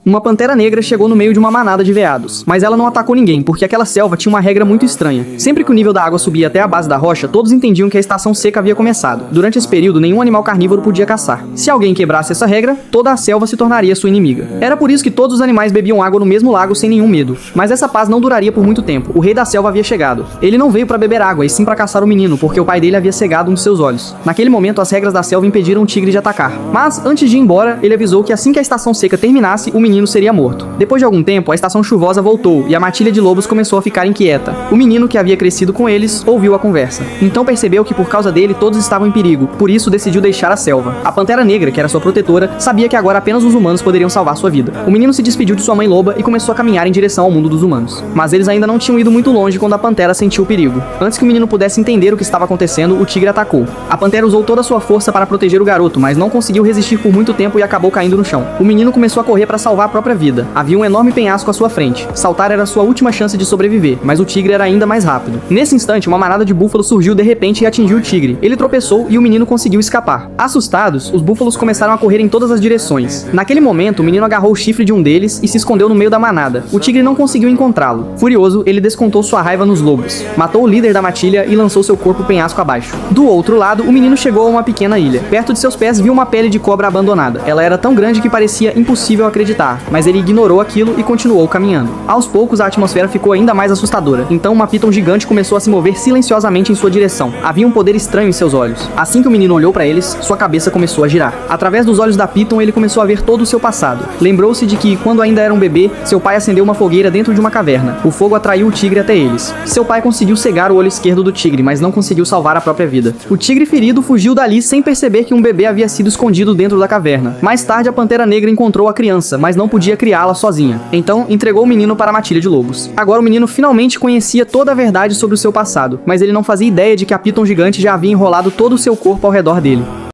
Uma pantera negra chegou no meio de uma manada de veados, mas ela não atacou ninguém, porque aquela selva tinha uma regra muito estranha. Sempre que o nível da água subia até a base da rocha, todos entendiam que a estação seca havia começado. Durante esse período, nenhum animal carnívoro podia caçar. Se alguém quebrasse essa regra, toda a selva se tornaria sua inimiga. Era por isso que todos os animais bebiam água no mesmo lago sem nenhum medo. Mas essa paz não duraria por muito tempo. O rei da selva havia chegado. Ele não veio para beber água, e sim para caçar o menino, porque o pai dele havia cegado um de seus olhos. Naquele momento, as regras da selva impediram o tigre de atacar. Mas, antes de ir embora, ele avisou que assim que a estação seca terminasse, o menino seria morto. Depois de algum tempo, a estação chuvosa voltou e a matilha de lobos começou a ficar inquieta. O menino, que havia crescido com eles, ouviu a conversa. Então percebeu que por causa dele todos estavam em perigo, por isso decidiu deixar a selva. A pantera negra, que era sua protetora, sabia que agora apenas os humanos poderiam salvar sua vida. O menino se despediu de sua mãe loba e começou a caminhar em direção ao mundo dos humanos. Mas eles ainda não tinham ido muito longe quando a pantera sentiu o perigo. Antes que o menino pudesse entender o que estava acontecendo, o tigre atacou. A pantera usou toda a sua força para proteger o garoto, mas não conseguiu resistir por muito tempo e acabou caindo no chão. O menino começou a correr para salvar a própria vida. Havia um enorme penhasco à sua frente. Saltar era sua última chance de sobreviver, mas o tigre era ainda mais rápido. Nesse instante, uma manada de búfalos surgiu de repente e atingiu o tigre. Ele tropeçou e o menino conseguiu escapar. Assustados, os búfalos começaram a correr em todas as direções. Naquele momento, o menino agarrou o chifre de um deles e se escondeu no meio da manada. O tigre não conseguiu encontrá-lo. Furioso, ele descontou sua raiva nos lobos. Matou o líder da matilha e lançou seu corpo penhasco abaixo. Do outro lado, o menino chegou a uma pequena ilha. Perto de seus pés, viu uma pele de cobra abandonada. Ela era tão grande que parecia impossível acreditar, mas ele ignorou aquilo e continuou caminhando. Aos poucos, a atmosfera ficou ainda mais assustadora. Então, uma piton gigante começou a se mover silenciosamente em sua direção. Havia um poder estranho em seus olhos. Assim que o menino olhou para eles, sua cabeça começou a girar. Através dos olhos da piton, ele começou a ver todo o seu passado. Lembrou-se de que, quando ainda era um bebê, seu pai acendeu uma fogueira dentro de uma caverna. O fogo atraiu o tigre até eles. Seu pai conseguiu cegar o olho esquerdo do tigre, mas não conseguiu salvar a própria vida. O tigre ferido fugiu dali sem perceber que um bebê havia sido escondido dentro da caverna. Mais tarde, a pantera negra encontrou a criança, mas não podia criá-la sozinha. Então, entregou o menino para a matilha de lobos. Agora o menino finalmente conhecia toda a verdade sobre o seu passado, mas ele não fazia ideia de que a piton gigante já havia enrolado todo o seu corpo ao redor dele.